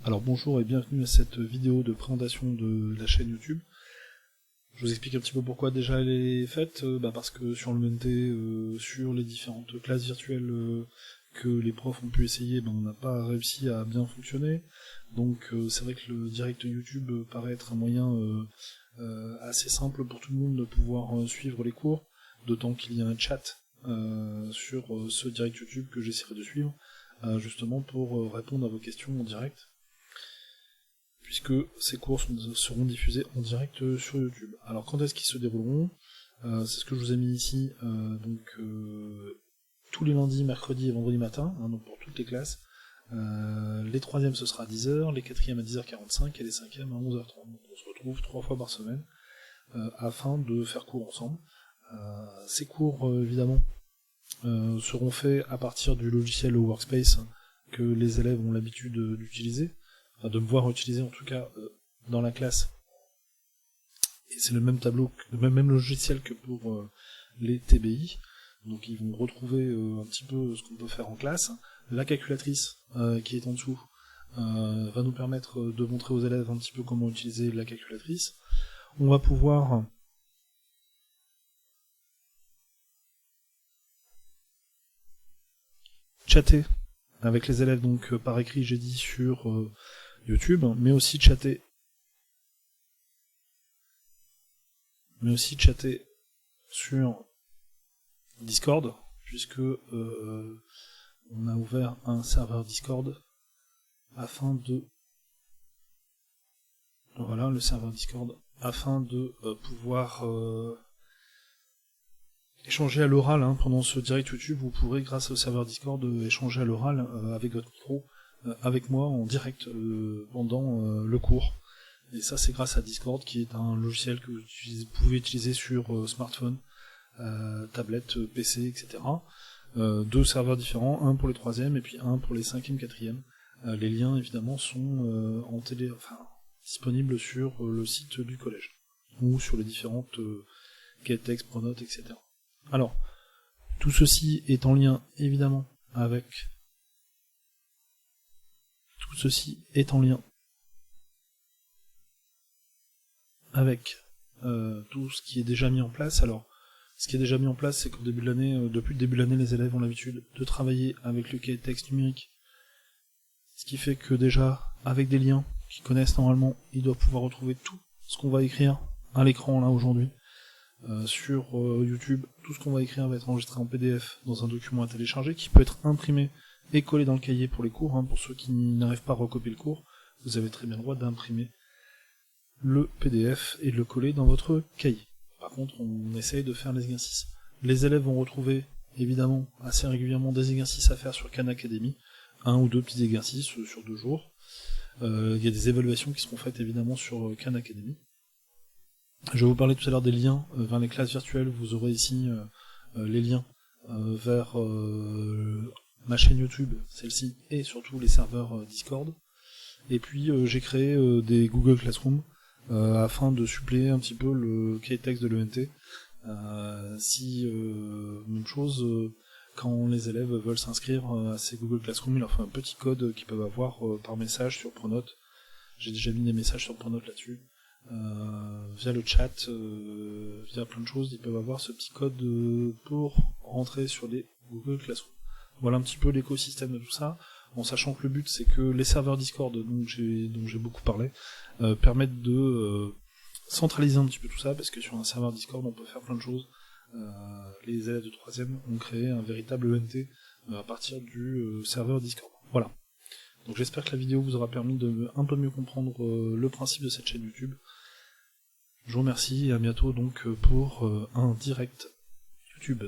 Alors bonjour et bienvenue à cette vidéo de présentation de la chaîne YouTube. Je vous explique un petit peu pourquoi déjà elle est faite, parce que sur l'UMT, sur les différentes classes virtuelles que les profs ont pu essayer, on n'a pas réussi à bien fonctionner. Donc c'est vrai que le direct YouTube paraît être un moyen assez simple pour tout le monde de pouvoir suivre les cours, d'autant qu'il y a un chat sur ce direct YouTube que j'essaierai de suivre, justement pour répondre à vos questions en direct, puisque ces cours seront diffusés en direct sur YouTube. Alors quand est-ce qu'ils se dérouleront? C'est ce que je vous ai mis ici, tous les lundis, mercredis et vendredis matin, donc pour toutes les classes. Les troisièmes ce sera à 10h, les quatrièmes à 10h45 et les cinquièmes à 11h30. Donc on se retrouve 3 fois par semaine afin de faire cours ensemble. Ces cours évidemment seront faits à partir du logiciel Workspace que les élèves ont l'habitude d'utiliser, de me voir utiliser en tout cas dans la classe. Et c'est le même tableau, le même logiciel que pour les TBI. Donc ils vont retrouver un petit peu ce qu'on peut faire en classe. La calculatrice qui est en dessous va nous permettre de montrer aux élèves un petit peu comment utiliser la calculatrice. On va pouvoir chatter avec les élèves, donc par écrit j'ai dit sur YouTube, mais aussi chatter sur Discord, puisque on a ouvert un serveur Discord afin de pouvoir échanger à l'oral pendant ce direct YouTube. Vous pourrez, grâce au serveur Discord, échanger à l'oral avec votre micro, avec moi en direct pendant le cours. Et ça, c'est grâce à Discord, qui est un logiciel que vous pouvez utiliser sur smartphone, tablette, PC, etc. 2 serveurs différents, un pour les 3e et puis un pour les 5e, 4e. Les liens, évidemment, sont disponibles sur le site du collège, ou sur les différentes Quetex, Pronote, etc. Alors, tout ceci est en lien, évidemment, avec tout ce qui est déjà mis en place. Alors, ce qui est déjà mis en place, c'est qu'au début de l'année, depuis le début de l'année, les élèves ont l'habitude de travailler avec le cahier de texte numérique. Ce qui fait que déjà, avec des liens qu'ils connaissent normalement, ils doivent pouvoir retrouver tout ce qu'on va écrire à l'écran là aujourd'hui. Sur YouTube, tout ce qu'on va écrire va être enregistré en PDF dans un document à télécharger qui peut être imprimé et collé dans le cahier pour les cours. Pour ceux qui n'arrivent pas à recopier le cours, vous avez très bien le droit d'imprimer le PDF et de le coller dans votre cahier. Par contre, on essaye de faire les exercices. Les élèves vont retrouver, évidemment, assez régulièrement des exercices à faire sur Khan Academy, 1 ou 2 petits exercices sur 2 jours. Il y a des évaluations qui seront faites, évidemment, sur Khan Academy. Je vais vous parler tout à l'heure des liens vers les classes virtuelles. Vous aurez ici les liens vers ma chaîne YouTube, celle-ci, et surtout les serveurs Discord. Et puis j'ai créé des Google Classroom afin de suppléer un petit peu le cahier de texte de l'ENT. Même chose, quand les élèves veulent s'inscrire à ces Google Classroom, il leur faut un petit code qu'ils peuvent avoir par message sur Pronote. J'ai déjà mis des messages sur Pronote là-dessus. Via le chat, via plein de choses, ils peuvent avoir ce petit code pour rentrer sur les Google Classroom. Voilà un petit peu l'écosystème de tout ça, en sachant que le but c'est que les serveurs Discord dont j'ai beaucoup parlé permettent de centraliser un petit peu tout ça, parce que sur un serveur Discord on peut faire plein de choses. Les élèves de 3e ont créé un véritable ENT à partir du serveur Discord. Voilà. Donc j'espère que la vidéo vous aura permis de un peu mieux comprendre le principe de cette chaîne YouTube. Je vous remercie et à bientôt donc pour un direct YouTube.